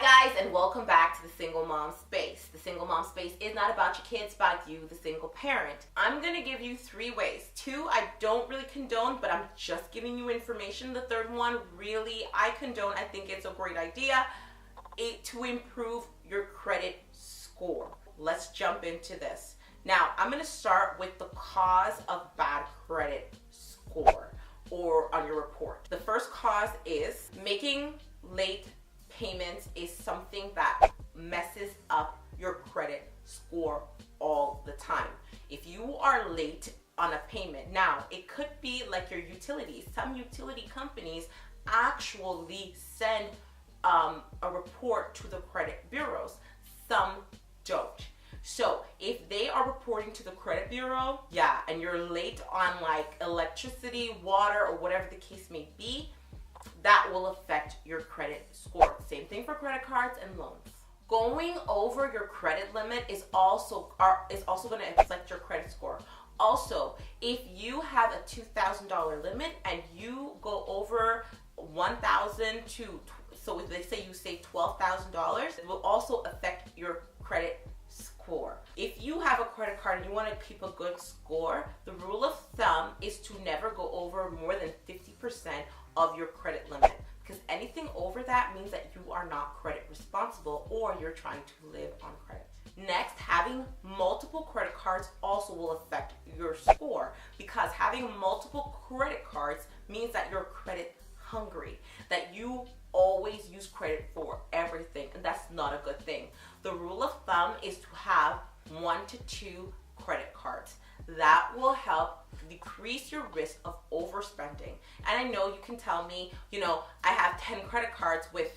Hi guys, and welcome back to the Single Mom Space. The Single Mom Space is not about your kids, it's about you, the single parent. I'm going to give you 3 ways. 2 I don't really condone, but I'm just giving you information. The third one, really, I condone. I think it's a great idea to improve your credit score. Let's jump into this. Now, I'm going to start with the cause of bad credit score or on your report. The first cause is making late payments is something that messes up your credit score all the time. If you are late on a payment, now it could be like your utilities. Some utility companies actually send a report to the credit bureaus. Some don't. So if they are reporting to the credit bureau, and you're late on like electricity, water, or whatever the case may be, that will affect your credit score. Same thing for credit cards and loans. Going over your credit limit is also going to affect your credit score. Also, if you have a $2,000 limit and you go over $1,000 to, so they say you save $12,000, it will also affect your credit score. If you have a credit card and you want to keep a good score, the rule of thumb is to never go over more than 50% of your credit limit, because anything over that means that you are not credit responsible or you're trying to live on credit. Next, having multiple credit cards also will affect your score, because having multiple credit cards means that you're credit hungry, that you always use credit for everything, and that's not a good thing. The rule of thumb is to have 1 to 2 credit cards. That will help decrease your risk of overspending. And I know you can tell me, I have 10 credit cards with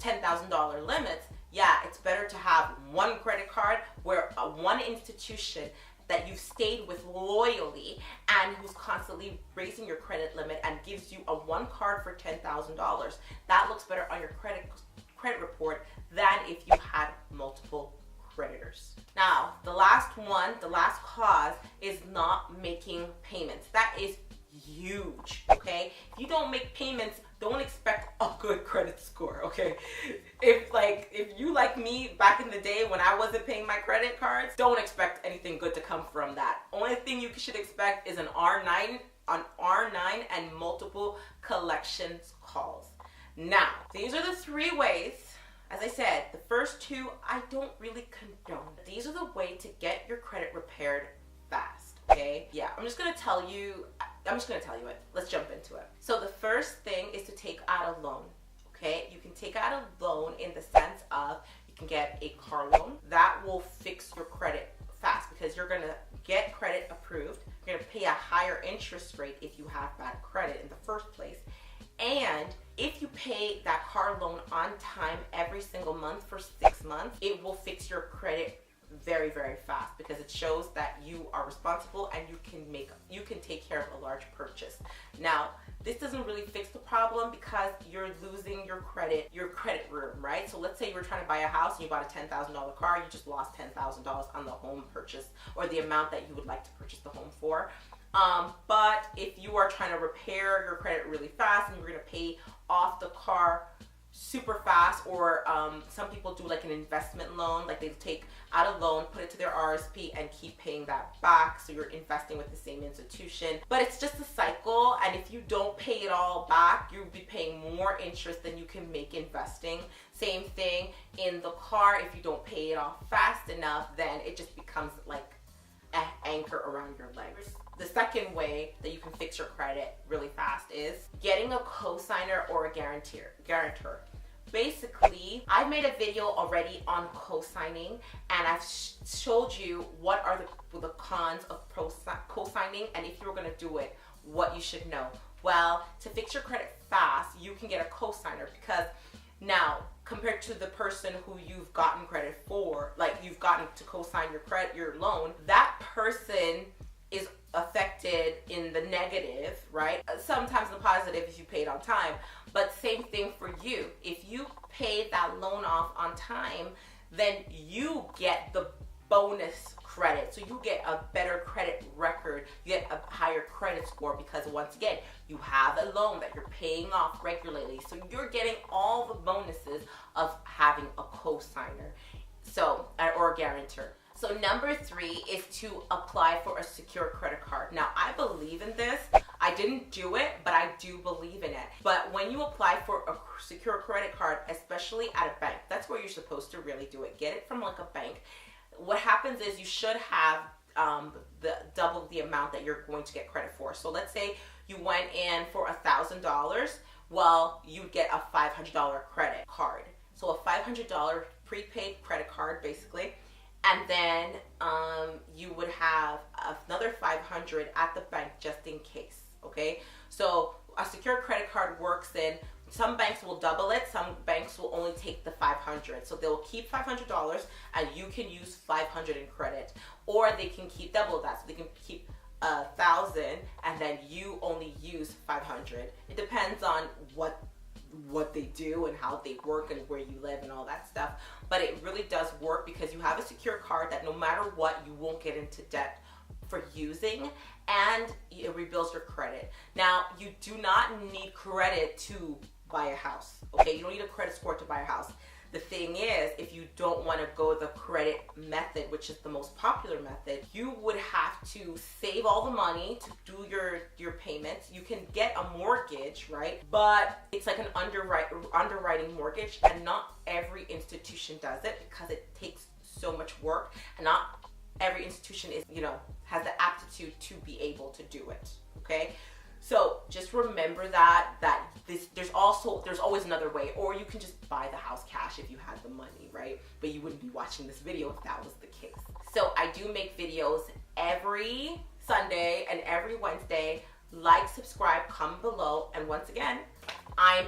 $10,000 limits. Yeah, it's better to have one credit card where one institution that you've stayed with loyally and who's constantly raising your credit limit and gives you a one card for $10,000. That looks better on your credit report than if you had multiple creditors. Now, the last cause is not making payments. That is huge, okay? If you don't make payments, don't expect a good credit score, okay? If you like me back in the day when I wasn't paying my credit cards, don't expect anything good to come from that. Only thing you should expect is an R9 and multiple collections calls. Now, these are the 3 ways. As I said, the first 2 I don't really condone. These are the way to get your credit repaired fast, okay? Yeah, I'm just gonna tell you it. Let's jump into it. So the first thing is to take out a loan, okay? You can take out a loan in the sense of you can get a car loan. That will fix your credit fast because you're gonna get credit approved. You're gonna pay a higher interest rate if you have bad credit in the first place. And if you pay that car loan on time every single month for 6 months, it will fix your credit very, very fast because it shows that you are responsible and you can take care of a large purchase. Now, this doesn't really fix the problem because you're losing your credit room, right? So let's say you were trying to buy a house and you bought a $10,000 car, you just lost $10,000 on the home purchase or the amount that you would like to purchase the home for. But if you are trying to repair your credit really fast and you're going to pay off the car super fast, or some people do like an investment loan, like they take out a loan, put it to their RSP and keep paying that back, so you're investing with the same institution. But it's just a cycle, and if you don't pay it all back, you'll be paying more interest than you can make investing. Same thing in the car. If you don't pay it off fast enough, then it just becomes like an anchor around your legs. The second way that you can fix your credit really fast is getting a co-signer or a guarantor. Basically, I've made a video already on co-signing, and I've showed you what are the cons of co-signing, and if you're going to do it, what you should know. Well, to fix your credit fast, you can get a co-signer, because now, compared to the person who you've gotten credit for, like you've gotten to co-sign your loan, that person is affected in the negative, right? Sometimes the positive if you paid on time, but same thing for you. If you pay that loan off on time, then you get the bonus credit. So you get a better credit record, you get a higher credit score because once again, you have a loan that you're paying off regularly. So you're getting all the bonuses of having having a co-signer, or a guarantor. So number 3 is to apply for a secure credit card. Now, I believe in this. I didn't do it, but I do believe in it. But when you apply for a secure credit card, especially at a bank, that's where you're supposed to really do it. Get it from like a bank. What happens is you should have double the amount that you're going to get credit for. So let's say you went in for $1,000. Well, you'd get a $500 credit card. So a $500 prepaid credit card, basically. And then you would have another $500 at the bank just in case, okay? So a secure credit card works in, some banks will double it, some banks will only take the $500. So they'll keep $500 and you can use $500 in credit. Or they can keep double that, so they can keep $1,000 and then you only use $500. It depends on what they do and how they work and where you live and all that stuff. But it really does work because you have a secure card that no matter what, you won't get into debt for using, and it rebuilds your credit. Now, you do not need credit to buy a house, okay? You don't need a credit score to buy a house. The thing is, if you don't want to go the credit method, which is the most popular method, you would have to save all the money to do your payments. You can get a mortgage, right? But it's like an underwriting mortgage, and not every institution does it because it takes so much work, and not every institution is, has the aptitude to be able to do it, okay? So just remember that there's always another way, or you can just buy the house cash if you had the money, right? But you wouldn't be watching this video if that was the case. So I do make videos every Sunday and every Wednesday. Like, subscribe, comment below, and once again, I'm